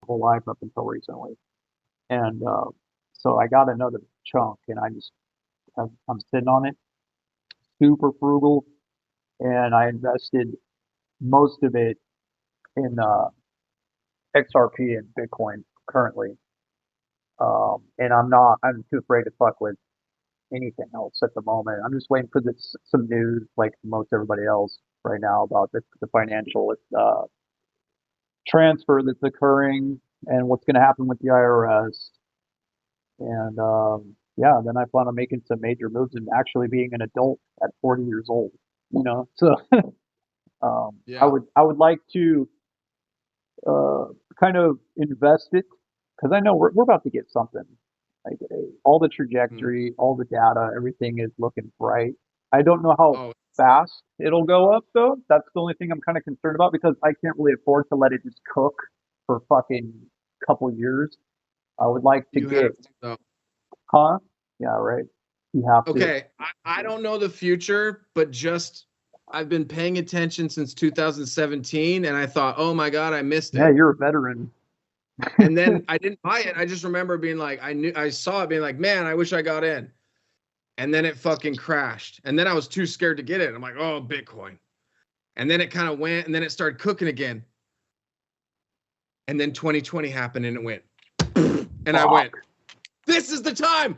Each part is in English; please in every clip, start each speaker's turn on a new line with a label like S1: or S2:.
S1: whole life up until recently. And so I got another chunk, and I'm sitting on it, super frugal, and I invested most of it in XRP and Bitcoin currently. And I'm too afraid to fuck with anything else at the moment. I'm just waiting for some news, like most everybody else right now, about the financial transfer that's occurring and what's going to happen with the IRS. And yeah, then I plan on making some major moves and actually being an adult at 40 years old. So
S2: Yeah.
S1: I would like to uh, kind of invest it because I know we're about to get something. Like all the
S2: Mm.
S1: trajectory, all the data, everything is looking bright. I don't know how
S2: Oh,
S1: fast it'll go up though. That's the only thing I'm kind of concerned about because I can't really afford to let it just cook for fucking couple years. I would like to
S2: you have
S1: get,
S2: to though.
S1: huh? Yeah, right. You have to.
S2: Okay, I don't know the future, but just I've been paying attention since 2017, and I thought, oh my God, I missed
S1: Yeah,
S2: it.
S1: you're a veteran.
S2: And then I didn't buy it. I just remember being like, I saw it being like, man, I wish I got in. And then it fucking crashed. And then I was too scared to get it. I'm like, oh, Bitcoin. And then it kind of went, and then it started cooking again. And then 2020 happened and it went. And I went,
S1: Fuck.
S2: this is the time.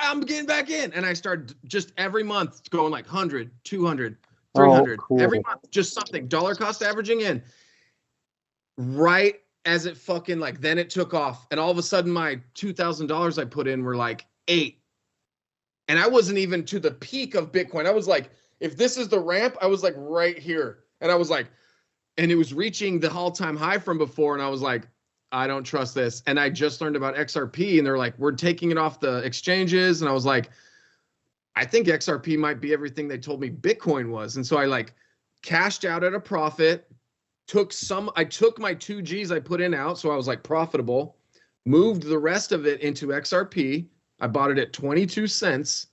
S2: I'm getting back in. And I started just every month going like 100, 200,
S1: Oh,
S2: 300, every
S1: cool.
S2: month, just something, dollar cost averaging in. Right as it fucking like, then it took off. And all of a sudden, my $2,000 I put in were like eight. And I wasn't even to the peak of Bitcoin. I was like, if this is the ramp, I was like right here. And I was like, and it was reaching the all-time high from before. And I was like, I don't trust this. And I just learned about XRP and they're like, we're taking it off the exchanges. And I was like, I think XRP might be everything they told me Bitcoin was. And so I like cashed out at a profit, I took my 2Gs I put in out. So I was like profitable, moved the rest of it into XRP. I bought it at 22 cents.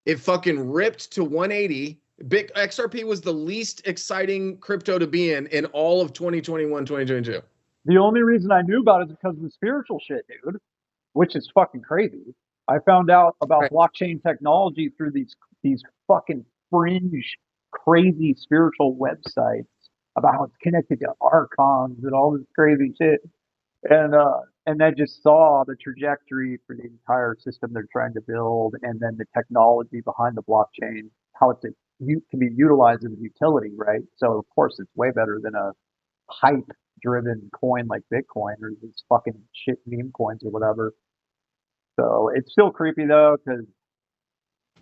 S2: It fucking ripped to 180. Big XRP was the least exciting crypto to be in all of 2021, 2022.
S1: The only reason I knew about it is because of the spiritual shit, dude, which is fucking crazy. I found out about
S2: Right.
S1: blockchain technology through these fucking fringe, crazy spiritual websites about how it's connected to archons and all this crazy shit. And I just saw the trajectory for the entire system they're trying to build, and then the technology behind the blockchain, how can be utilized as a utility, right? So of course it's way better than a hype driven coin like Bitcoin or these fucking shit meme coins or whatever. So it's still creepy though, because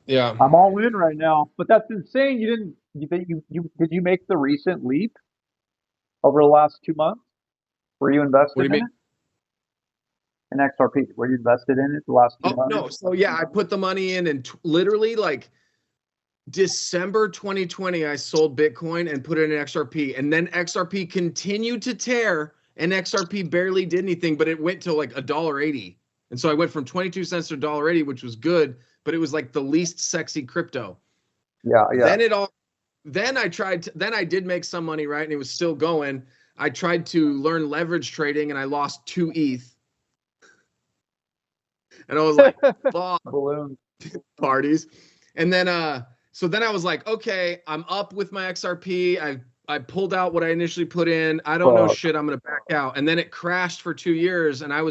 S2: Yeah.
S1: I'm all in right now. But that's insane. Did you make the recent leap over the last 2 months? Were you
S2: What do
S1: invested
S2: you
S1: in
S2: mean?
S1: it? In XRP? Were you invested in it the last two
S2: Oh,
S1: months?
S2: no. So, yeah, I put the money in and literally like December 2020, I sold Bitcoin and put it in XRP. And then XRP continued to tear and XRP barely did anything, but it went to like $1.80. And so I went from 22 cents to $1.80, which was good, but it was like the least sexy crypto.
S1: Yeah, yeah.
S2: Then it all then I tried to, then I did make some money, right? And it was still going. I tried to learn leverage trading and I lost 2 ETH. And I was like, fuck
S1: Balloon.
S2: parties. And then so then I was like, okay, I'm up with my XRP. I pulled out what I initially put in. I don't know
S1: Fuck.
S2: shit. I'm gonna back out. And then it crashed for 2 years and I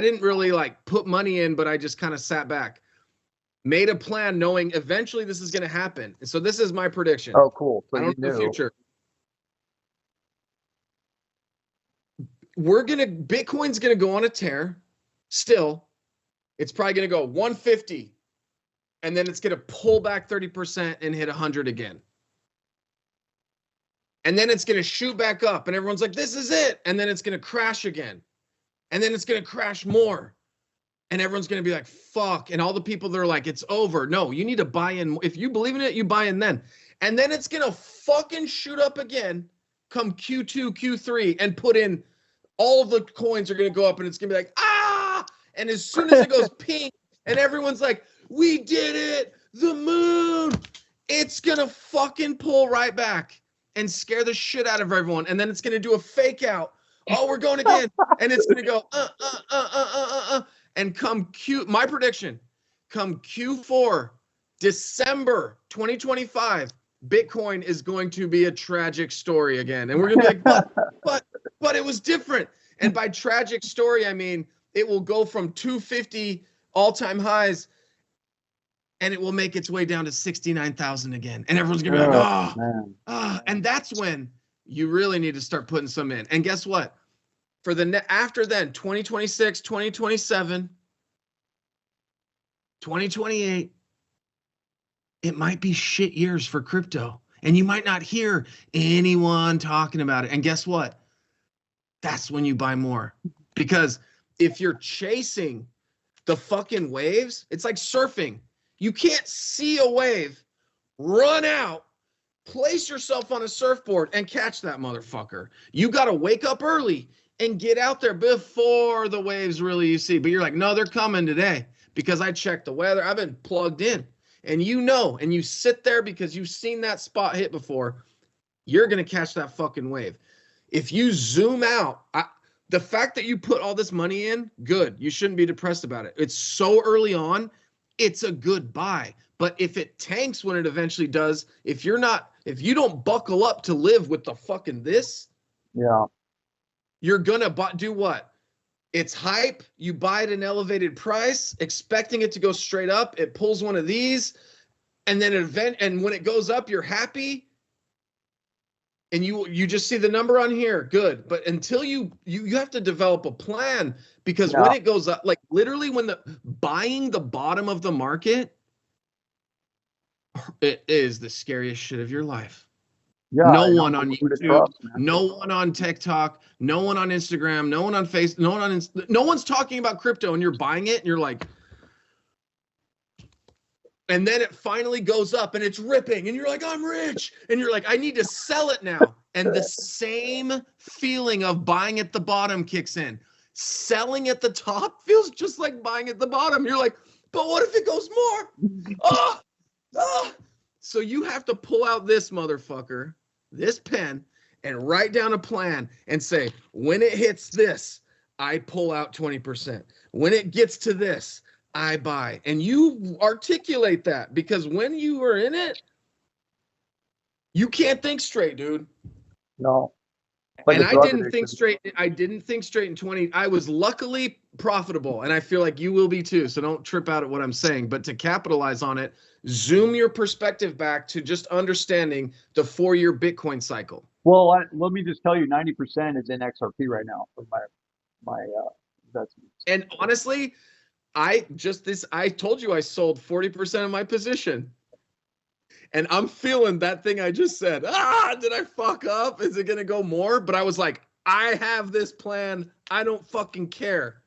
S2: didn't really like put money in, but I just kind of sat back. Made a plan knowing eventually this is gonna happen. And so this is my prediction.
S1: Oh, cool. So
S2: I
S1: you
S2: don't know the
S1: knew.
S2: future. Bitcoin's gonna go on a tear still. It's probably gonna go 150 and then it's gonna pull back 30% and hit 100 again. And then it's gonna shoot back up and everyone's like, this is it. And then it's gonna crash again. And then it's gonna crash more. And everyone's gonna be like, fuck. And all the people that are like, it's over. No, you need to buy in. If you believe in it, you buy in then. And then it's gonna fucking shoot up again come Q2, Q3, and put in all of the coins are going to go up and it's going to be like, ah. And as soon as it goes pink and everyone's like, we did it, the moon, it's going to fucking pull right back. and scare the shit out of everyone. And then it's going to do a fake out. Oh, we're going again. And it's going to go, and my prediction, come Q4, December 2025, Bitcoin is going to be a tragic story again. And we're going to be like, but it was different. And by tragic story, I mean, it will go from 250 all-time highs and it will make its way down to 69,000 again. And everyone's going to be like, and that's when you really need to start putting some in. And guess what? For after then, 2026, 2027, 2028, it might be shit years for crypto. And you might not hear anyone talking about it. And guess what? That's when you buy more. Because if you're chasing the fucking waves, it's like surfing. You can't see a wave, run out, place yourself on a surfboard and catch that motherfucker. You got to wake up early and get out there before the waves really you see. But you're like, no, they're coming today because I checked the weather. I've been plugged in. And you know, and you sit there because you've seen that spot hit before, you're going to catch that fucking wave. If you zoom out, the fact that you put all this money in, good. You shouldn't be depressed about it. It's so early on, it's a good buy. But if it tanks when it eventually does, if you don't buckle up to live with the fucking this,
S1: yeah,
S2: you're going to do what? It's hype. You buy at an elevated price, expecting it to go straight up. It pulls one of these, and then and when it goes up, you're happy. And you just see the number on here, good. But until you have to develop a plan, because when it goes up, like literally when buying the bottom of the market, it is the scariest shit of your life. Yeah, no one on YouTube, no one on TikTok, no one on Instagram, no one on Facebook, no one's talking about crypto, and you're buying it and you're like, and then it finally goes up and it's ripping and you're like, I'm rich. And you're like, I need to sell it now. And the same feeling of buying at the bottom kicks in. Selling at the top feels just like buying at the bottom. You're like, but what if it goes more? So you have to pull out this motherfucker, this pen, and write down a plan and say, when it hits this, I pull out 20%. When it gets to this, I buy. And you articulate that, because when you are in it, you can't think straight, dude.
S1: No.
S2: And I didn't think straight. I didn't think straight in 20. I was luckily profitable, and I feel like you will be too. So don't trip out at what I'm saying. But to capitalize on it, zoom your perspective back to just understanding the 4-year Bitcoin cycle.
S1: Well, let me just tell you, 90% is in XRP right now for my investments.
S2: And honestly, I told you I sold 40% of my position. And I'm feeling that thing I just said. Did I fuck up? Is it going to go more? But I was like, I have this plan. I don't fucking care.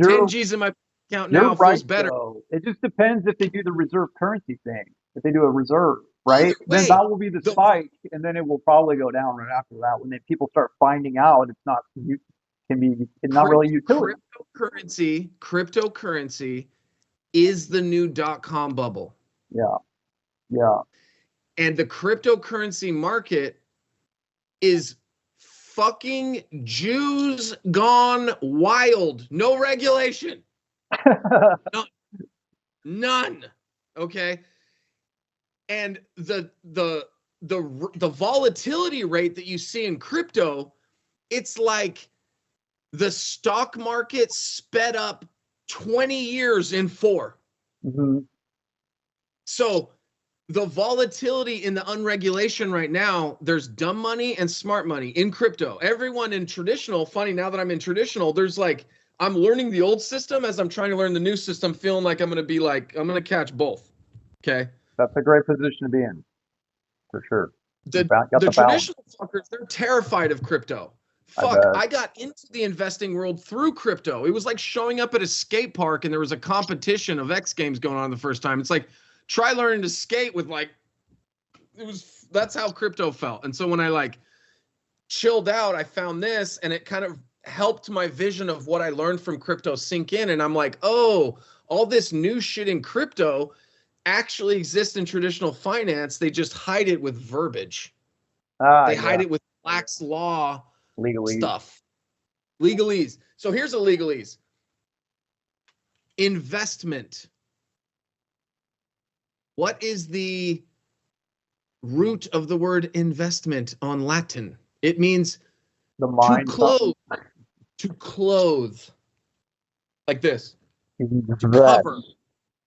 S2: 10 G's in my account now feels better.
S1: Though. It just depends if they do the reserve currency thing. If they do a reserve, right? Then that will be the spike, and then it will probably go down right after that when people start finding out it's not really utility.
S2: Cryptocurrency is the new .com bubble.
S1: Yeah. Yeah.
S2: And the cryptocurrency market is fucking Jews gone wild. No regulation. None. Okay. And the volatility rate that you see in crypto, it's like the stock market sped up 20 years in 4.
S1: Mm-hmm.
S2: So the volatility in the unregulation right now, there's dumb money and smart money in crypto. Everyone in traditional, funny, now that I'm in traditional, there's like, I'm learning the old system as I'm trying to learn the new system, feeling like I'm going to catch both. Okay.
S1: That's a great position to be in, for sure.
S2: The traditional fuckers, they're terrified of crypto. Fuck, I got into the investing world through crypto. It was like showing up at a skate park and there was a competition of X Games going on the first time. It's like, try learning to skate with that's how crypto felt. And so when I chilled out, I found this, and it kind of helped my vision of what I learned from crypto sink in. And I'm like, oh, all this new shit in crypto actually exists in traditional finance. They just hide it with verbiage.
S1: Ah,
S2: They hide
S1: yeah,
S2: it with Black's Law
S1: legalese.
S2: stuff. Legalese. So here's a legalese. Investment. What is the root of the word investment on Latin? It means
S1: The
S2: to
S1: mind
S2: clothe,
S1: something.
S2: to clothe, like this, to cover,
S1: Invest.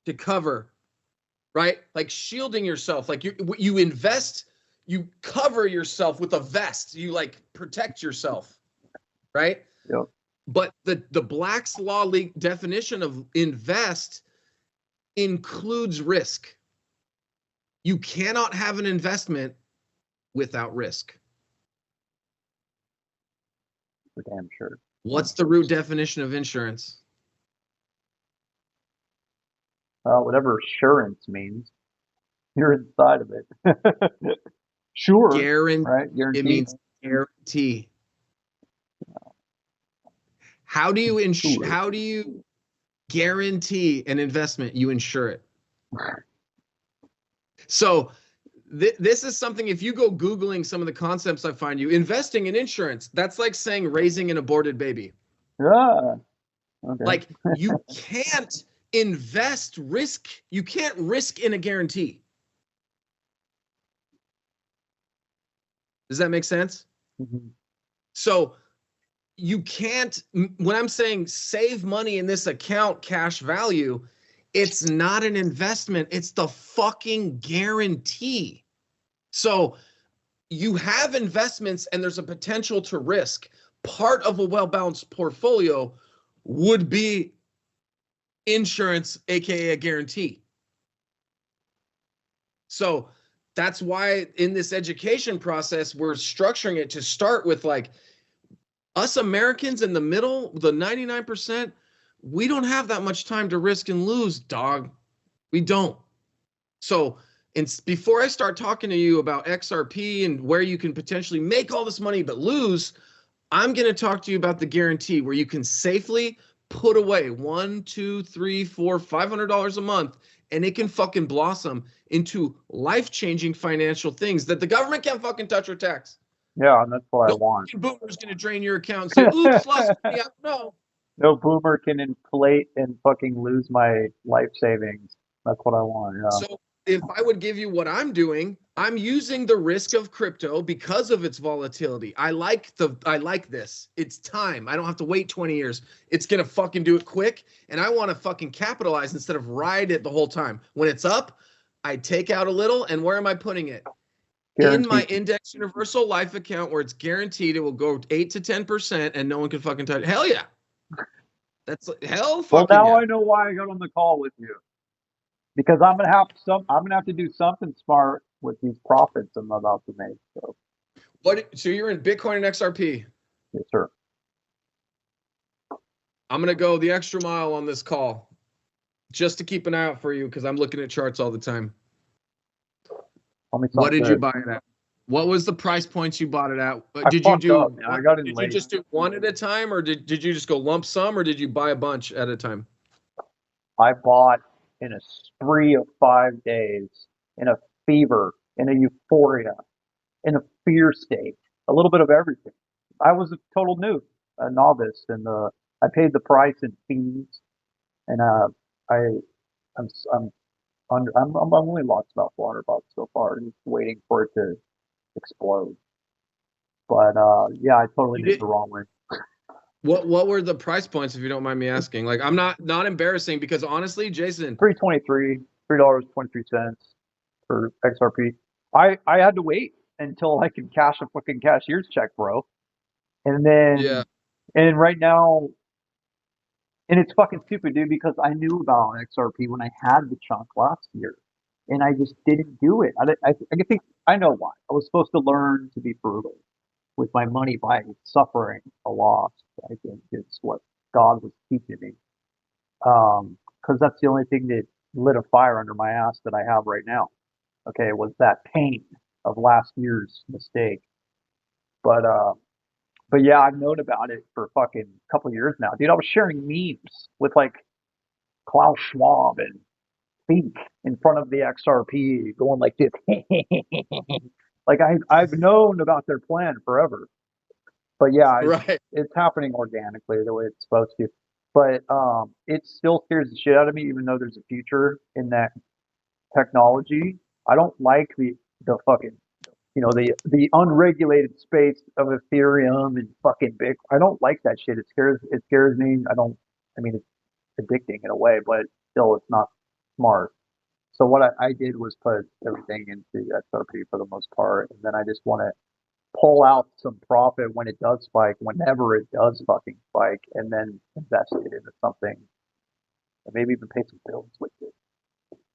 S2: to cover, right? Like shielding yourself. Like you invest, you cover yourself with a vest. You like protect yourself, right?
S1: Yep.
S2: But the Black's Law definition of invest includes risk. You cannot have an investment without risk.
S1: For damn sure.
S2: What's the root definition of insurance?
S1: Whatever assurance means, you're inside of it. Sure,
S2: Guarantee.
S1: right?
S2: It
S1: Guarantee.
S2: means guarantee. How do you
S1: Sure.
S2: how do you guarantee an investment? You insure it. So this is something, if you go Googling some of the concepts I find you, investing in insurance, that's like saying raising an aborted baby.
S1: Yeah. Okay.
S2: Like you can't invest risk. You can't risk in a guarantee. Does that make sense?
S1: Mhm.
S2: So you can't, when I'm saying save money in this account, cash value, it's not an investment. It's the fucking guarantee. So you have investments and there's a potential to risk. Part of a well-balanced portfolio would be insurance, aka a guarantee. So that's why in this education process, we're structuring it to start with like us Americans in the middle, the 99%, we don't have that much time to risk and lose, dog. We don't. So before I start talking to you about XRP and where you can potentially make all this money but lose, I'm going to talk to you about the guarantee where you can safely put away $1, $2, $3, $4, $500 a month, and it can fucking blossom into life-changing financial things that the government can't fucking touch or tax.
S1: Yeah, and that's what I
S2: No
S1: want.
S2: boomer's going to drain your account and say, "Oops, lost money." No.
S1: No boomer can inflate and fucking lose my life savings. That's what I want. Yeah.
S2: So if I would give you what I'm doing, I'm using the risk of crypto because of its volatility. I like this. It's time. I don't have to wait 20 years. It's going to fucking do it quick, and I want to fucking capitalize instead of ride it the whole time. When it's up, I take out a little, and where am I putting it? In my
S1: Guaranteed.
S2: index universal life account where it's guaranteed it will go 8 to 10% and no one can fucking touch it. Hell yeah. That's hell
S1: Well,
S2: fucking
S1: now
S2: yeah.
S1: I know why I got on the call with you because I'm gonna have to do something smart with these profits I'm about to make. So
S2: So you're in Bitcoin and XRP.
S1: yes, sir.
S2: I'm gonna go the extra mile on this call just to keep an eye out for you because I'm looking at charts all the time.
S1: Tell me
S2: What
S1: something
S2: did you
S1: good.
S2: buy it at? What was the price points you bought it at?
S1: I
S2: Did you
S1: fucked
S2: do
S1: up, man. I
S2: one?
S1: got in
S2: Did you
S1: late.
S2: just do one at a time, or did you just go lump sum, or did you buy a bunch at a time?
S1: I bought in a spree of 5 days, in a fever, in a euphoria, in a fear state, a little bit of everything. I was a total noob, a novice, and I paid the price in fees, and I I'm I'm only lost about 400 bucks so far, just waiting for it to explode. But yeah, I totally
S2: You
S1: did it the
S2: did.
S1: wrong way.
S2: What were the price points, if you don't mind me asking? Like, I'm not embarrassing because honestly, Jason,
S1: 323, $3.23 for XRP. I had to wait until I could cash a fucking cashier's check, bro. And
S2: yeah,
S1: then and right now, and it's fucking stupid, dude, because I knew about XRP when I had the chunk last year, and I just didn't do it. I think I know why. I was supposed to learn to be frugal with my money by suffering a loss. I think it's what God was teaching me. Because that's the only thing that lit a fire under my ass that I have right now. Okay, was that pain of last year's mistake. But but yeah, I've known about it for a fucking couple years now, dude. I was sharing memes with like Klaus Schwab and Fink in front of the XRP, going like this, Like I've known about their plan forever. But yeah,
S2: Right.
S1: it's happening organically the way it's supposed to. But it still scares the shit out of me, even though there's a future in that technology. I don't like the fucking the unregulated space of Ethereum and fucking Bitcoin. I don't like that shit. It scares me. I don't. I mean, it's addicting in a way, but still, it's not smart. So what I did was put everything into XRP for the most part, and then I just want to pull out some profit when it does spike, whenever it does fucking spike, and then invest it into something and maybe even pay some bills with it.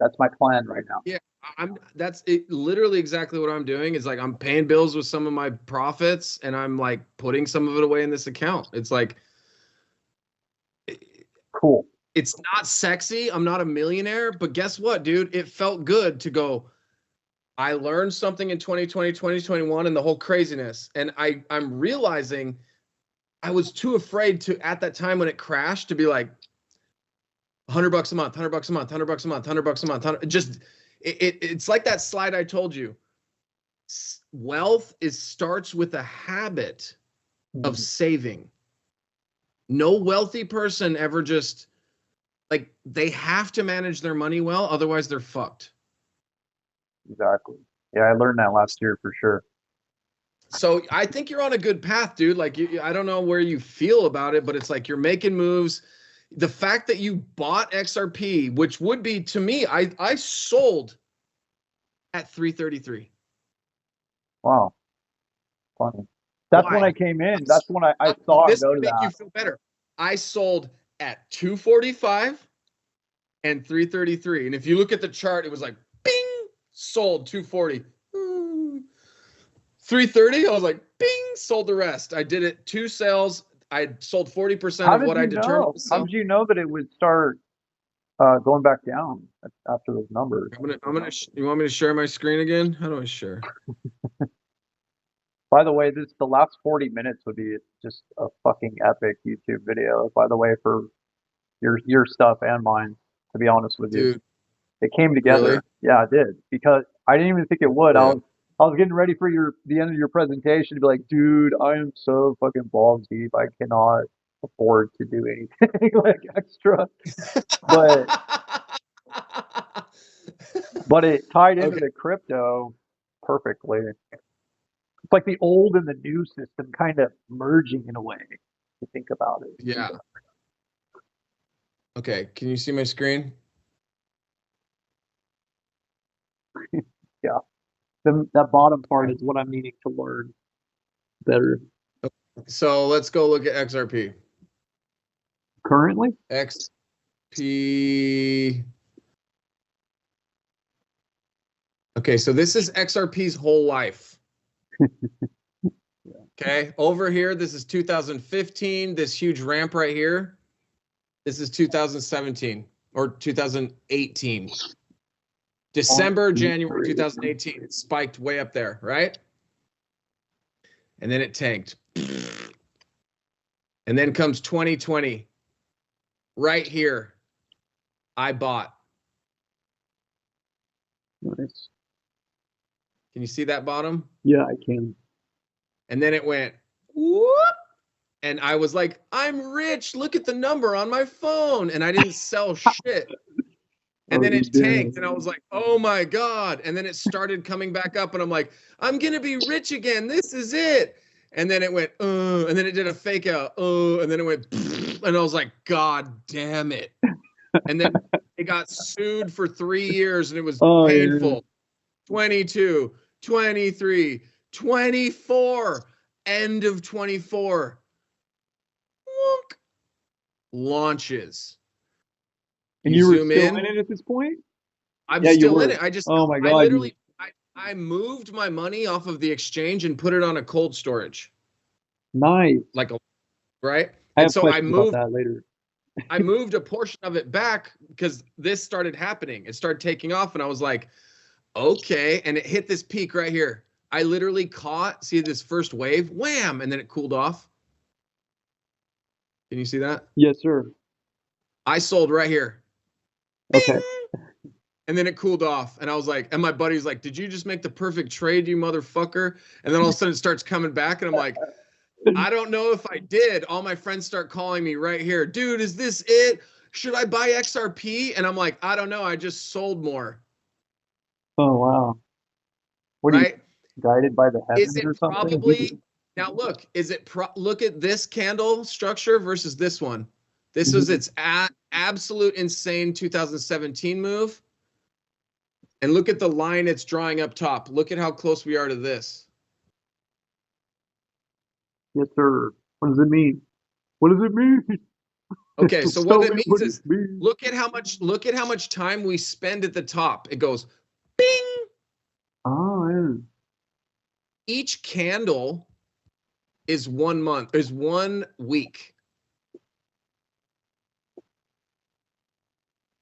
S1: That's my plan right now.
S2: Yeah, that's it, literally exactly what I'm doing is like I'm paying bills with some of my profits and I'm like putting some of it away in this account. It's like
S1: Cool.
S2: it's not sexy. I'm not a millionaire, but guess what, dude? It felt good to go. I learned something in 2020, 2021 and the whole craziness. And I'm realizing I was too afraid to at that time when it crashed to be like $100 a month, $100 a month, $100 a month, $100 a month. Just it's like that slide I told you. Wealth starts with a habit of
S1: Mhm.
S2: saving. No wealthy person ever just like they have to manage their money well, otherwise they're fucked.
S1: Exactly. Yeah, I learned that last year for sure.
S2: So I think you're on a good path, dude. Like I don't know where you feel about it, but it's like you're making moves. The fact that you bought XRP, which would be to me, I sold at 333.
S1: Wow, funny. That's when I
S2: Why?
S1: came
S2: I
S1: in.
S2: s-
S1: That's when I saw it
S2: this
S1: go
S2: would
S1: to
S2: make you
S1: that.
S2: feel better. I sold at 245 and 333. And if you look at the chart, it was like bing, sold 240. 330, I was like bing, sold the rest. I did it two sales. I sold 40%
S1: How
S2: of
S1: did
S2: what I
S1: you
S2: determined
S1: know?
S2: to
S1: How
S2: sell.
S1: did you know that it would start going back down after those numbers?
S2: You want me to share my screen again? How do I share?
S1: By the way, the last 40 minutes would be just a fucking epic YouTube video, by the way, for your stuff and mine, to be honest with you.
S2: Dude,
S1: It came
S2: really?
S1: together. Yeah, it did. Because I didn't even think it would.
S2: Yeah.
S1: I was getting ready for the end of your presentation to be like, dude, I am so fucking balls deep. I cannot afford to do anything like extra. But but it tied into
S2: Okay.
S1: the crypto perfectly. It's like the old and the new system kind of merging in a way, to think about it.
S2: Yeah. Okay. Can you see my screen?
S1: Yeah. That bottom part is what I'm needing to learn better.
S2: So let's go look at XRP.
S1: Currently?
S2: XP. Okay, so this is XRP's whole life. Okay, over here, this is 2015. This huge ramp right here. This is 2017 or 2018. December, January 2018. It spiked way up there, right? And then it tanked. And then comes 2020. Right here, I bought.
S1: Nice.
S2: Can you see that bottom?
S1: Yeah, I can.
S2: And then it went whoop. And I was like, I'm rich. Look at the number on my phone. And I didn't sell shit. And
S1: Oh,
S2: then
S1: you
S2: it tanked.
S1: did.
S2: And I was like, oh my God. And then it started coming back up. And I'm like, I'm going to be rich again. This is it. And then it went, and then it did a fake out, and then it went, and I was like, God damn it. And then it got sued for 3 years and it was
S1: Oh, yeah.
S2: painful. 22, 23, 24, end of 24. Wonk. Launches.
S1: And
S2: You
S1: you were
S2: zoom
S1: still in
S2: in.
S1: it at this point?
S2: I'm
S1: Yeah, you
S2: still in
S1: were.
S2: it.
S1: Oh my
S2: I
S1: God, you.
S2: literally, I moved my money off of the exchange and put it on a cold storage,
S1: Nice.
S2: like a, right?
S1: I
S2: And
S1: have
S2: so
S1: questions about that later.
S2: I moved a portion of it back because this started happening. It started taking off, and I was like, okay. And it hit this peak right here. I literally caught, see this first wave, wham, and then it cooled off. Can you see that?
S1: Yes, sir.
S2: I sold right here.
S1: Okay.
S2: Bing! And then it cooled off. And I was like, and my buddy's like, did you just make the perfect trade, you motherfucker? And then all of a sudden it starts coming back. And I'm like, I don't know if I did. All my friends start calling me right here. Dude, is this it? Should I buy XRP? And I'm like, I don't know. I just sold more.
S1: Oh wow. What are you
S2: Right?
S1: guided by the
S2: Is
S1: heavens
S2: it
S1: or something?
S2: probably now look, look at this candle structure versus this one. This was its absolute insane 2017 move. And look at the line it's drawing up top. Look at how close we are to this.
S1: Yes, sir. What does it mean? What does it mean?
S2: Okay, so
S1: Tell
S2: what it
S1: me
S2: means
S1: what it
S2: is
S1: means.
S2: look at how much time we spend at the top. It goes bing.
S1: Oh, yeah.
S2: Each candle is 1 month, is 1 week.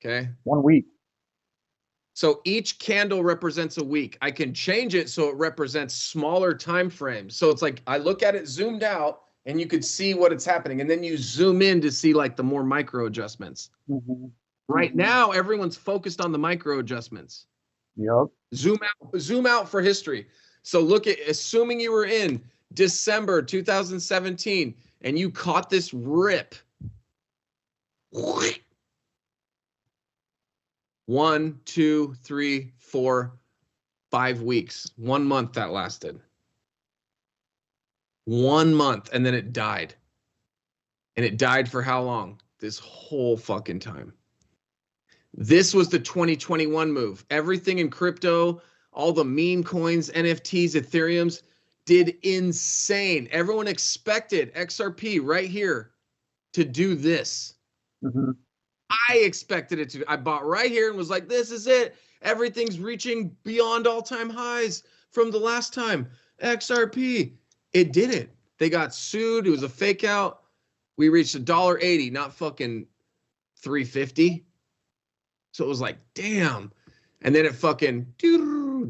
S2: Okay.
S1: 1 week.
S2: So each candle represents a week. I can change it so it represents smaller time frames. So it's like I look at it zoomed out and you could see what it's happening. And then you zoom in to see like the more micro adjustments. Right now, everyone's focused on the micro adjustments.
S1: Yep.
S2: Zoom out for history. So look at, assuming you were in December 2017 and you caught this rip. 1, 2, 3, 4, 5 weeks. 1 month that lasted. 1 month, and then it died. And it died for how long? This whole fucking time. This was the 2021 move. Everything in crypto, all the meme coins, NFTs, Ethereums did insane. Everyone expected XRP right here to do this. I expected it to. I bought right here and was like, this is it. Everything's reaching beyond all-time highs from the last time. XRP. It didn't. They got sued. It was a fake out. We reached $1.80, not fucking $3.50. So it was like, damn. And then it fucking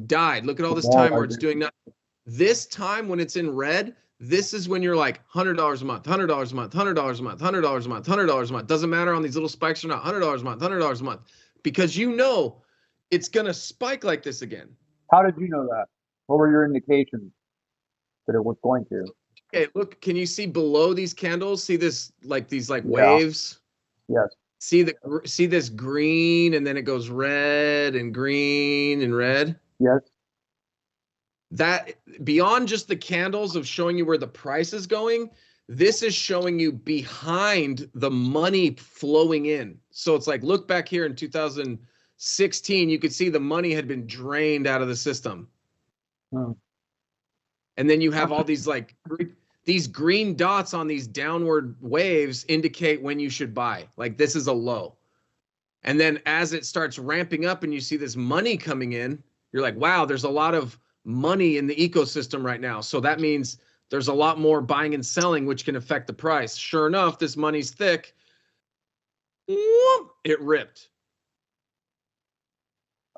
S2: died. Look at all this time where it's doing nothing. This time when it's in red, this is when you're like $100 a month, $100 a month, $100 a month, $100 a month, $100 a month. Doesn't matter on these little spikes or not. $100 a month, $100 a month, because you know it's gonna spike like this again.
S1: How did you know that? What were your indications that it was going to?
S2: Okay, look, can you see below these candles? See this, like these like waves?
S1: Yes.
S2: See this green, and then it goes red and green and red?
S1: Yes.
S2: That beyond just the candles of showing you where the price is going, this is showing you behind the money flowing in. So it's like, look back here in 2016, you could see the money had been drained out of the system. And then you have all these like these green dots on these downward waves indicate when you should buy. Like this is a low. And then as it starts ramping up and you see this money coming in, you're like, wow, there's a lot of money in the ecosystem right now. So that means there's a lot more buying and selling, which can affect the price. Sure enough, this money's thick. It ripped.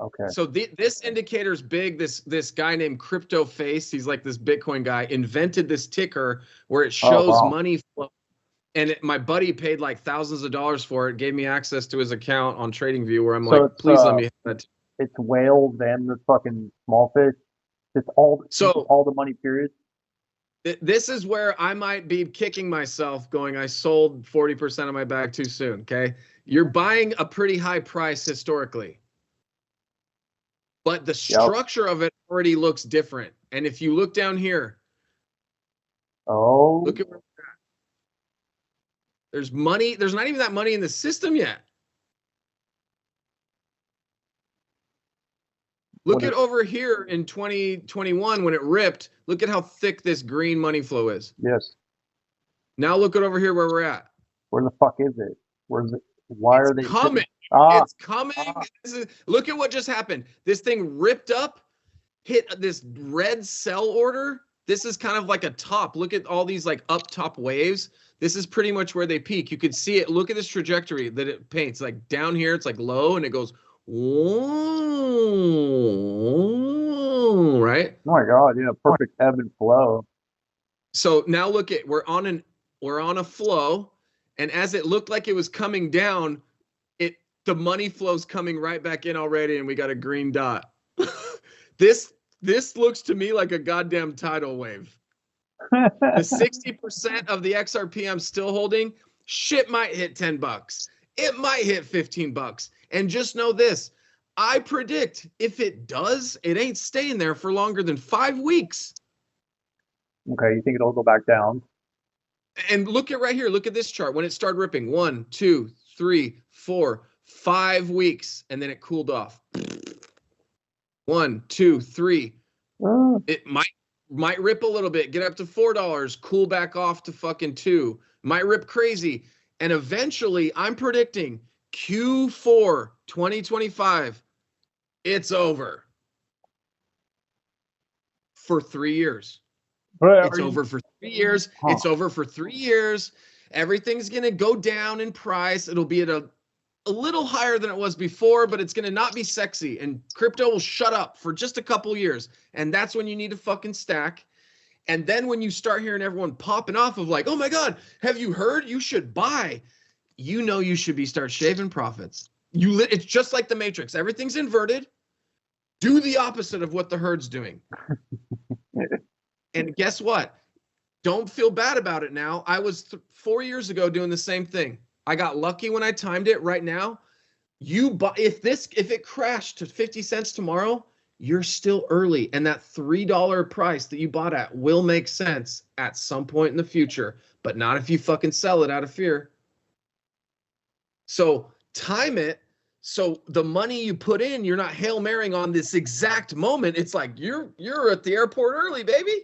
S1: Okay.
S2: So this indicator's big. This guy named Crypto Face, he's like this Bitcoin guy, invented this ticker where it shows money flow. And my buddy paid like thousands of dollars for it, gave me access to his account on TradingView, where I'm like, please let me have that.
S1: It's whales and the fucking small fish. It's all the money, period.
S2: This is where I might be kicking myself going, I sold 40% of my bag too soon, okay? You're buying a pretty high price historically. But the structure of it already looks different. And if you look down here, look at where we're at. There's money. There's not even that money in the system yet. Look at over here in 2021 when it ripped. Look at how thick this green money flow is.
S1: Yes.
S2: Now look at over here where we're at.
S1: Where the fuck is it? Where's it? Why are they
S2: coming? It's coming. Look at what just happened. This thing ripped up, hit this red sell order. This is kind of like a top. Look at all these like up top waves. This is pretty much where they peak. You could see it. Look at this trajectory that it paints. Like down here, it's like low and it goes, whoa, right?
S1: Oh my God, yeah, perfect ebb and flow.
S2: So now look at, we're on a flow, and as it looked like it was coming down, The money flow's coming right back in already, and we got a green dot. This looks to me like a goddamn tidal wave. The 60% of the XRP I'm still holding, shit might hit $10. It might hit $15. And just know this, I predict if it does, it ain't staying there for longer than 5 weeks.
S1: Okay, you think it'll go back down?
S2: And look at right here, look at this chart. When it started ripping, 1, 2, 3, 4, 5 weeks, and then it cooled off. 1, 2, 3. It might rip a little bit, get up to $4, cool back off to fucking 2. Might rip crazy. And eventually, I'm predicting Q4 2025, it's over. For 3 years. It's over for 3 years. It's over for 3 years. Everything's going to go down in price. It'll be at a little higher than it was before, but it's going to not be sexy. And crypto will shut up for just a couple years. And that's when you need to fucking stack. And then when you start hearing everyone popping off of like, oh my God, have you heard? You should buy. You know you should be start shaving profits. It's just like the Matrix. Everything's inverted. Do the opposite of what the herd's doing. And guess what? Don't feel bad about it now. I was 4 years ago doing the same thing. I got lucky when I timed it. Right now, if it crashed to 50 cents tomorrow, you're still early. And that $3 price that you bought at will make sense at some point in the future, but not if you fucking sell it out of fear. So time it. So the money you put in, you're not Hail Marying on this exact moment. It's like you're at the airport early, baby.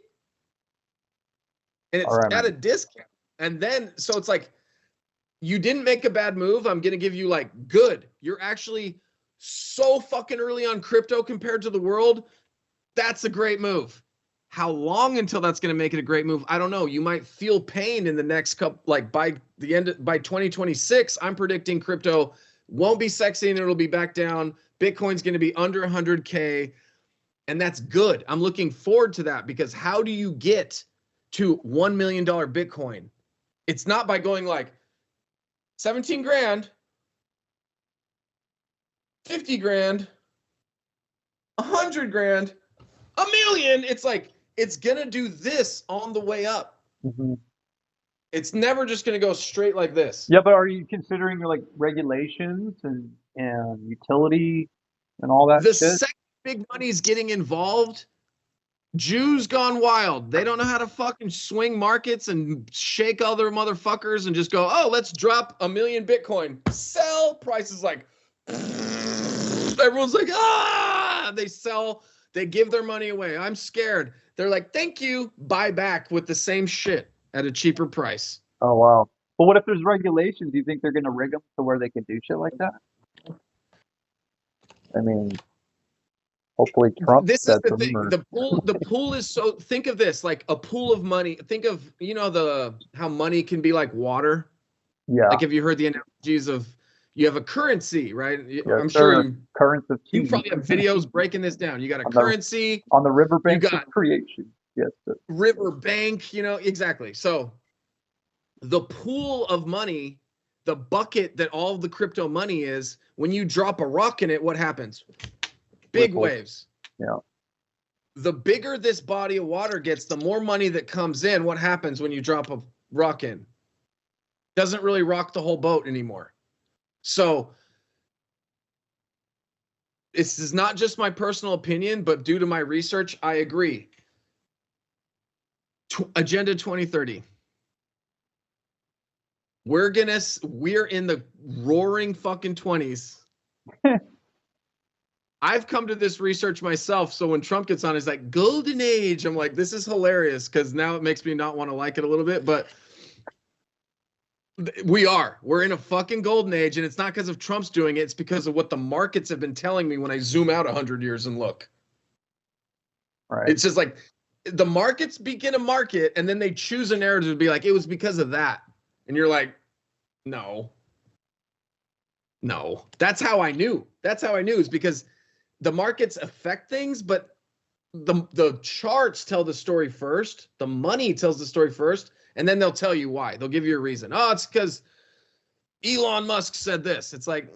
S2: And it's at a discount. And then, so it's like, you didn't make a bad move. I'm going to give you like good. You're actually so fucking early on crypto compared to the world. That's a great move. How long until that's going to make it a great move? I don't know. You might feel pain in the next couple, like by 2026, I'm predicting crypto won't be sexy and it'll be back down. Bitcoin's going to be under 100K. And that's good. I'm looking forward to that because how do you get to $1 million Bitcoin? It's not by going like 17 grand, 50 grand, 100 grand, a million. It's like, it's going to do this on the way up.
S1: Mm-hmm.
S2: It's never just going to go straight like this.
S1: Yeah, but are you considering like regulations and utility and all that
S2: The
S1: shit?
S2: second big money's getting involved, Jews gone wild. They don't know how to fucking swing markets and shake other motherfuckers and just go, oh, let's drop 1 million Bitcoin. Sell. Prices like, everyone's like, ah, they sell. They give their money away. I'm scared. They're like, thank you. Buy back with the same shit at a cheaper price.
S1: Oh, wow. But what if there's regulations? Do you think they're going to rig them to where they can do shit like that? I mean, hopefully Trump
S2: This is
S1: sets
S2: the
S1: them.
S2: thing. The pool is so, think of this like a pool of money. Think of, how money can be like water.
S1: Yeah.
S2: Like, have you heard the analogies of, you have a currency, right?
S1: Yes,
S2: I'm sure you
S1: tea.
S2: probably have videos breaking this down. You got a currency
S1: on the riverbanks
S2: of
S1: creation. Yes, sir.
S2: Riverbank, exactly. So the pool of money, the bucket that all the crypto money is, when you drop a rock in it, what happens? Big waves.
S1: Yeah.
S2: The bigger this body of water gets, the more money that comes in. What happens when you drop a rock in? Doesn't really rock the whole boat anymore. So this is not just my personal opinion, but due to my research, I agree. Agenda 2030. We're in the roaring fucking 20s. I've come to this research myself. So when Trump gets on, he's like, golden age. I'm like, this is hilarious because now it makes me not want to like it a little bit. But we're in a fucking golden age. And it's not because of Trump's doing it. It's because of what the markets have been telling me when I zoom out 100 years and look.
S1: Right.
S2: It's just like the markets begin a market and then they choose a narrative to be like, it was because of that. And you're like, no. That's how I knew. Is because the markets affect things, but the charts tell the story first. The money tells the story first, and then they'll tell you why. They'll give you a reason. Oh, it's because Elon Musk said this. It's like,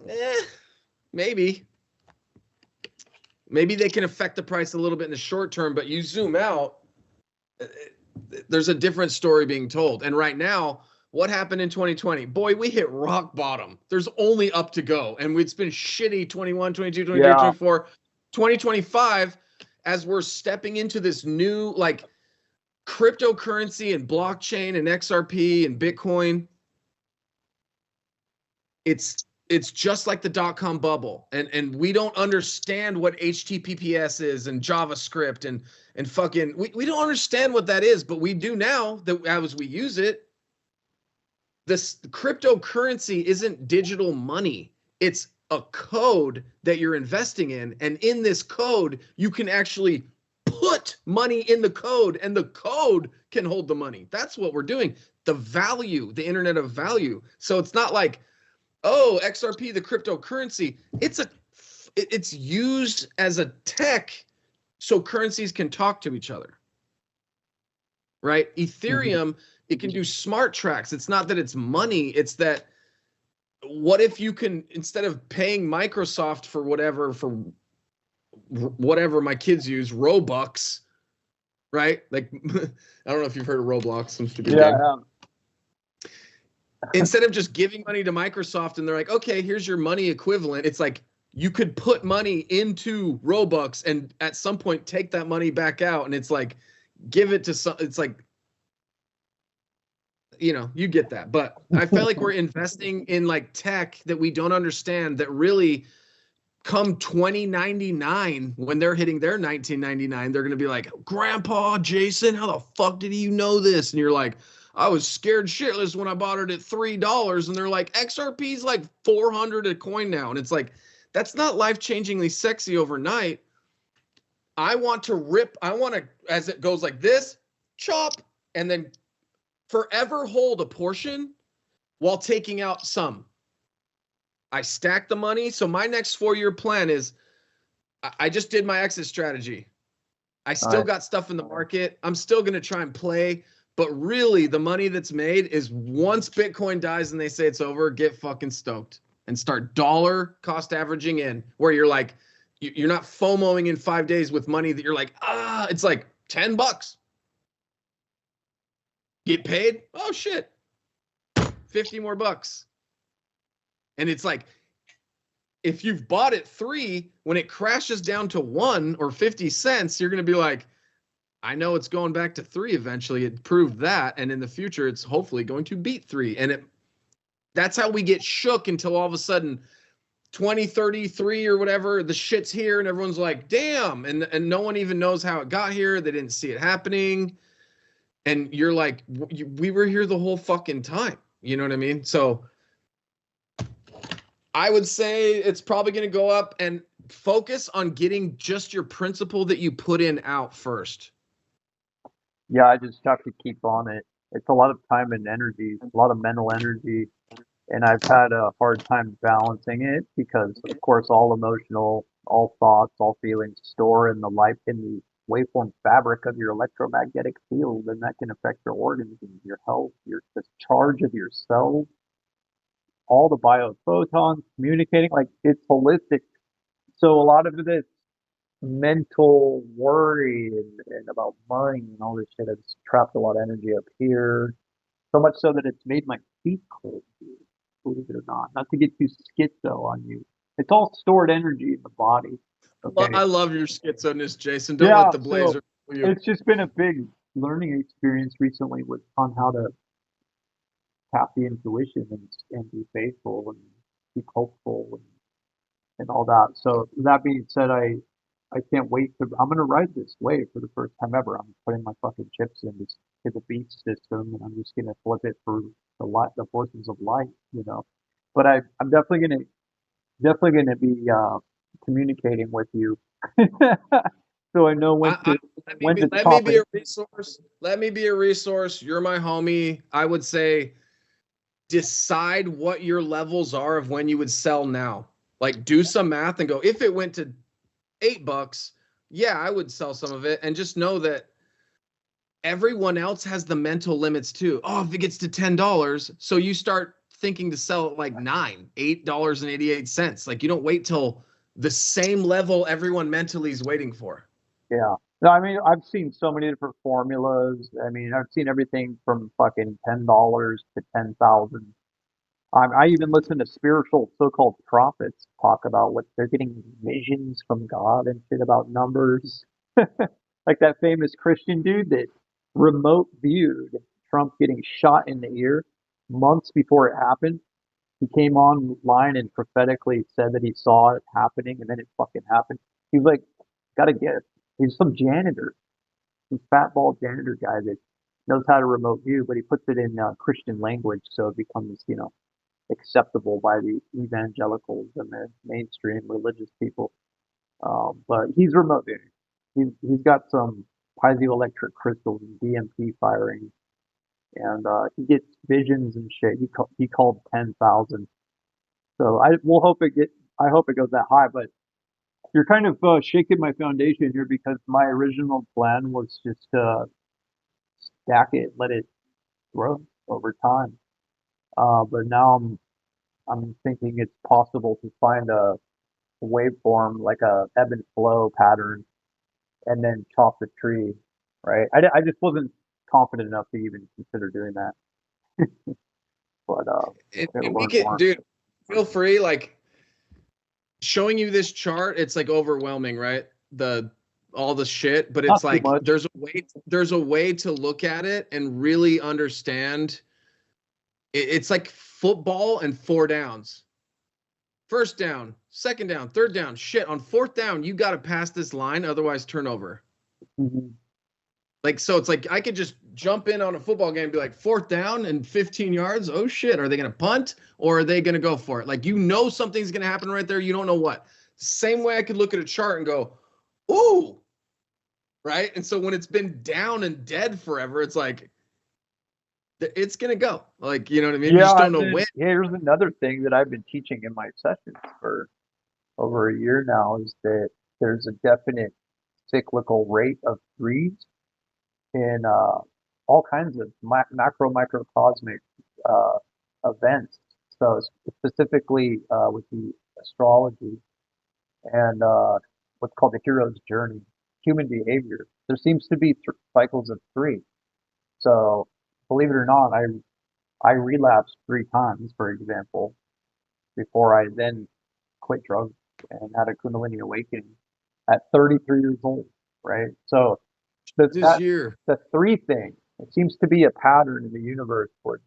S2: maybe they can affect the price a little bit in the short term, but you zoom out, there's a different story being told. And right now, what happened in 2020? Boy, we hit rock bottom. There's only up to go. And it's been shitty 21, 22, 23,
S1: Yeah.
S2: 24, 2025, as we're stepping into this new like cryptocurrency and blockchain and XRP and Bitcoin. It's just like the dot-com bubble, and we don't understand what HTTPS is and JavaScript and fucking we don't understand what that is, but we do now that as we use it. This cryptocurrency isn't digital money. It's a code that you're investing in, and in this code you can actually put money in the code, and the code can hold the money. That's what we're doing. The value, the internet of value. So it's not like, oh, XRP, the cryptocurrency. It's used as a tech so currencies can talk to each other. Right? Ethereum, it can do smart tracks. It's not that it's money. It's that what if you can, instead of paying Microsoft for whatever my kids use, Robux, right? Like, I don't know if you've heard of Roblox, some stupid game. Instead of just giving money to Microsoft and they're like, okay, here's your money equivalent. It's like you could put money into Robux and at some point take that money back out. And it's like, give it to some, it's like, you know, you get that. But I feel like we're investing in like tech that we don't understand, that really come 2099, when they're hitting their 1999, they're going to be like, Grandpa Jason, how the fuck did you know this? And you're like, I was scared shitless when I bought it at $3. And they're like, XRP's like 400 a coin now. And it's like, that's not life-changingly sexy overnight. I want to, as it goes like this, chop, and then forever hold a portion while taking out some. I stack the money. So my next 4-year plan is, I just did my exit strategy. I still got stuff in the market. I'm still going to try and play. But really, the money that's made is once Bitcoin dies and they say it's over, get fucking stoked and start dollar cost averaging in, where you're like, you're not FOMOing in 5 days with money that you're like, it's like $10. Get paid? Oh, shit. 50 more bucks. And it's like, if you've bought it 3, when it crashes down to 1 or 50 cents, you're going to be like, I know it's going back to 3 eventually. It proved that. And in the future, it's hopefully going to beat 3. And that's how we get shook until all of a sudden 2033 or whatever, the shit's here and everyone's like, damn. And no one even knows how it got here. They didn't see it happening. And you're like, we were here the whole fucking time. You know what I mean? So I would say it's probably going to go up, and focus on getting just your principal that you put in out first.
S1: Yeah, I just have to keep on it. It's a lot of time and energy, a lot of mental energy, and I've had a hard time balancing it because, of course, all emotional, all thoughts, all feelings store in the waveform fabric of your electromagnetic field, and that can affect your organs and your health, the charge of your cells, all the biophotons communicating, like it's holistic. So a lot of this mental worry and about money and all this shit has trapped a lot of energy up here. So much so that it's made my feet cold, dude, believe it or not. Not to get too schizo on you. It's all stored energy in the body.
S2: Well,
S1: Okay.
S2: I love your schizoness, Jason. Don't
S1: Yeah,
S2: let the
S1: so
S2: blazer fool you.
S1: it's just been a big learning experience recently on how to tap the intuition and be faithful and be hopeful and all that. So that being said, I can't wait I'm gonna ride this wave for the first time ever. I'm putting my fucking chips to the beat system, and I'm just gonna flip it for the forces of light, you know. But I'm definitely gonna be communicating with you, so I know when to
S2: Let me
S1: top
S2: be
S1: it.
S2: a resource. Let me be a resource. You're my homie. I would say decide what your levels are of when you would sell now. Like, do some math and go, if it went to $8, yeah, I would sell some of it. And just know that everyone else has the mental limits too. Oh, if it gets to $10. So you start thinking to sell at like $8.88. Like you don't wait till the same level everyone mentally is waiting for.
S1: Yeah. No, I mean, I've seen so many different formulas. I mean, I've seen everything from fucking $10 to 10,000. I even listen to spiritual so-called prophets talk about what they're getting visions from God and shit about numbers. Like that famous Christian dude that remote viewed Trump getting shot in the ear months before it happened. He came online and prophetically said that he saw it happening and then it fucking happened. He was like, got a gift. He's some janitor, some fat bald janitor guy that knows how to remote view, but he puts it in Christian language so it becomes, acceptable by the evangelicals and the mainstream religious people. But he's remote viewing. He's got some piezoelectric crystals and DMT firing, and he gets visions and shit. He called 10,000. So I hope it goes that high. But you're kind of shaking my foundation here because my original plan was just to stack it, let it grow over time. But now I'm thinking it's possible to find a waveform like a ebb and flow pattern and then chop the tree, right? I just wasn't confident enough to even consider doing that, but
S2: And
S1: it'll
S2: we
S1: learn
S2: can,
S1: more.
S2: dude, feel free. Like showing you this chart, it's like overwhelming, right? All the shit, but
S1: Not
S2: it's
S1: too
S2: like
S1: much.
S2: there's a way to look at it and really understand. It's like football and four downs. First down, second down, third down. Shit, on fourth down, you got to pass this line, otherwise turnover.
S1: Hmm.
S2: Like, so it's like I could just jump in on a football game and be like, fourth down and 15 yards. Oh shit, are they going to punt or are they going to go for it? Like, something's going to happen right there. You don't know what. Same way I could look at a chart and go, ooh, right? And so when it's been down and dead forever, it's like, it's going to go. Like, you know what I mean? You
S1: Yeah,
S2: just don't
S1: and
S2: know
S1: then
S2: when.
S1: here's another thing that I've been teaching in my sessions for over a year now is that there's a definite cyclical rate of threes in all kinds of macro microcosmic uh, events. So specifically with the astrology and what's called the hero's journey, human behavior, there seems to be cycles of three. So believe it or not, I relapsed 3 times, for example, before I then quit drugs and had a Kundalini awakening at 33 years old, right? So the,
S2: This
S1: that
S2: year,
S1: the three thing, it seems to be a pattern in the universe where,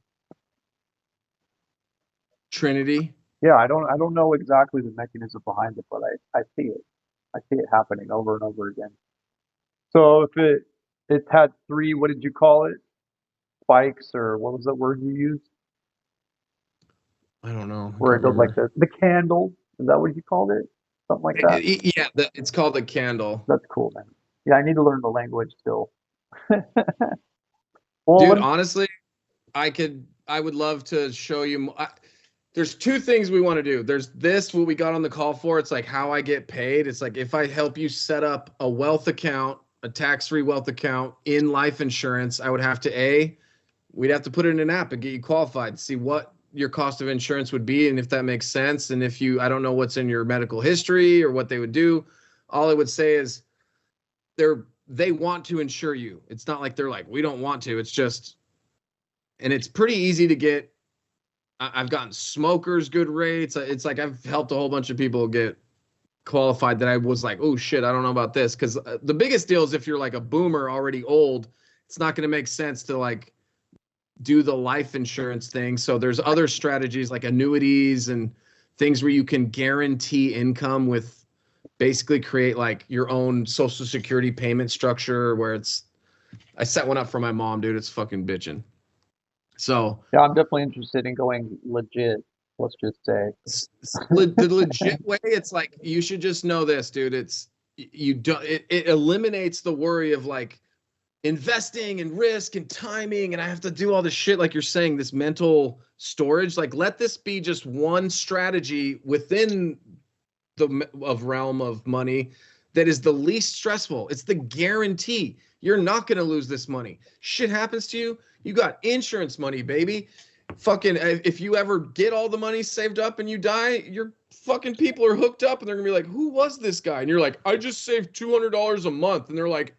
S2: Trinity.
S1: yeah, I don't know exactly the mechanism behind it, but I see it. I see it happening over and over again. So if it had three, what did you call it? Spikes or what was the word you used?
S2: I don't know. I
S1: Where
S2: can't
S1: it goes like
S2: remember.
S1: this. The candle. Is that what you called it? Something like that.
S2: Yeah, it's called the candle.
S1: That's cool, man. Yeah, I need to learn the language still. Well,
S2: Dude, honestly, I would love to show you. There's two things we want to do. There's this, what we got on the call for. It's like how I get paid. It's like if I help you set up a wealth account, a tax-free wealth account in life insurance, I would have to, we'd have to put it in an app and get you qualified, see what your cost of insurance would be and if that makes sense. And if I don't know what's in your medical history or what they would do. All I would say is they want to insure you. It's not like they're like, we don't want to. It's just, and it's pretty easy to get. I've gotten smokers good rates. It's like I've helped a whole bunch of people get qualified that I was like, oh shit, I don't know about this. Because the biggest deal is if you're like a boomer already old, it's not going to make sense to like do the life insurance thing. So there's other strategies like annuities and things where you can guarantee income with basically create like your own social security payment structure where I set one up for my mom, dude. It's fucking bitching. So
S1: yeah, I'm definitely interested in going legit. Let's just say.
S2: the legit way, it's like you should just know this, dude. It eliminates the worry of like investing and risk and timing, and I have to do all this shit like you're saying, this mental storage. Like let this be just one strategy within the realm of money that is the least stressful. It's the guarantee you're not going to lose this money. Shit happens to you, you got insurance money, baby. fucking, if you ever get all the money saved up and you die, your fucking people are hooked up and they're gonna be like, who was this guy? And you're like, I just saved $200 a month. And they're like,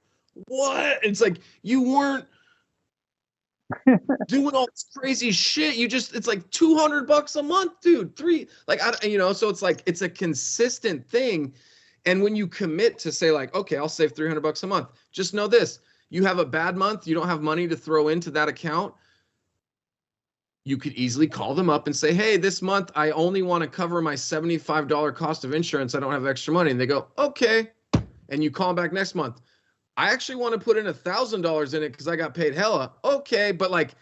S2: what? It's like, you weren't doing all this crazy shit. You just, it's like $200 a month, dude. So it's like, it's a consistent thing. And when you commit to say, like, okay, I'll save $300 a month, just know this: you have a bad month, you don't have money to throw into that account, you could easily call them up and say, hey, this month I only want to cover my $75 cost of insurance. I don't have extra money. And they go, okay. And you call them back next month. I actually want to put in $1,000 in it because I got paid hella. Okay. But like,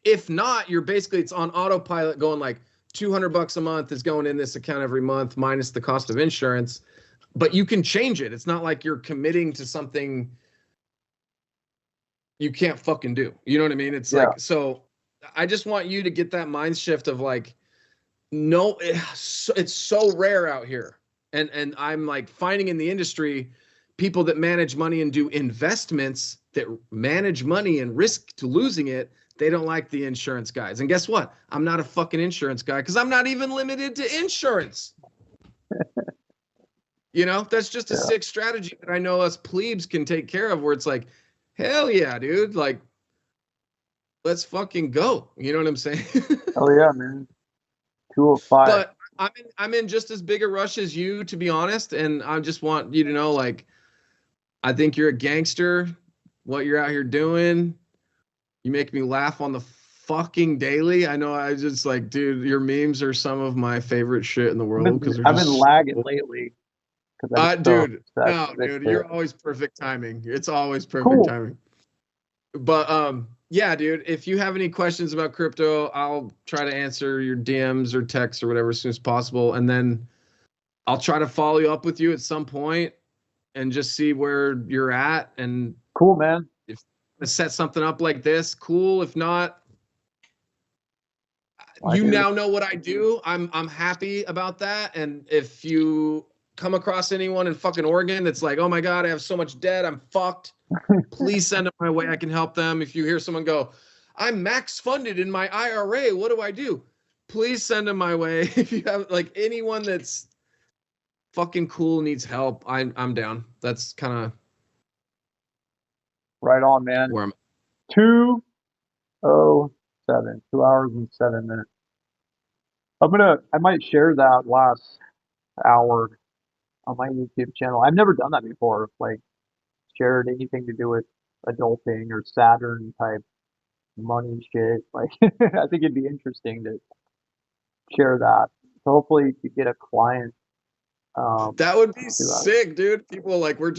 S2: if not, you're basically, it's on autopilot going like $200 a month is going in this account every month minus the cost of insurance. But you can change it. It's not like you're committing to something you can't fucking do. You know what I mean? It's
S1: Yeah.
S2: like, so I just want you to get that mind shift of like, no, it's so rare out here. And I'm like finding in the industry people that manage money and do investments that manage money and risk to losing it. They don't like the insurance guys. And guess what? I'm not a fucking insurance guy because I'm not even limited to insurance. That's just a
S1: Yeah.
S2: sick strategy that I know us plebes can take care of, where it's like, hell yeah, dude. Like, let's fucking go. You know what I'm saying?
S1: Oh yeah, man. 205.
S2: But I'm in just as big a rush as you, to be honest. And I just want you to know, like, I think you're a gangster. What you're out here doing, you make me laugh on the fucking daily. I know, I just like, dude, your memes are some of my favorite shit in the world because they're
S1: I've been
S2: just,
S1: lagging lately because I get so
S2: dude,
S1: obsessed
S2: no,
S1: with
S2: dude,
S1: it.
S2: you're always perfect timing. It's always perfect
S1: Cool.
S2: timing. But yeah, dude, if you have any questions about crypto, I'll try to answer your DMs or texts or whatever as soon as possible. And then I'll try to follow you up with you at some point and just see where you're at. And
S1: Cool, man.
S2: if I set something up like this, cool. If not,
S1: I
S2: you
S1: do.
S2: now know what I do. I'm happy about that. And if you come across anyone in fucking Oregon that's like, oh my God, I have so much debt, I'm fucked, please send them my way. I can help them. If you hear someone go, I'm max funded in my IRA, what do I do? Please send them my way. If you have like anyone that's fucking cool, needs help, I'm down. That's kind of
S1: Right on, man.
S2: where I'm.
S1: 2:07, 2 hours and 7 minutes. I might share that last hour on my YouTube channel. I've never done that before, like shared anything to do with adulting or Saturn type money shit. Like, I think it'd be interesting to share that. So hopefully you could get a client,
S2: That would be
S1: do that.
S2: sick, dude. People like, we're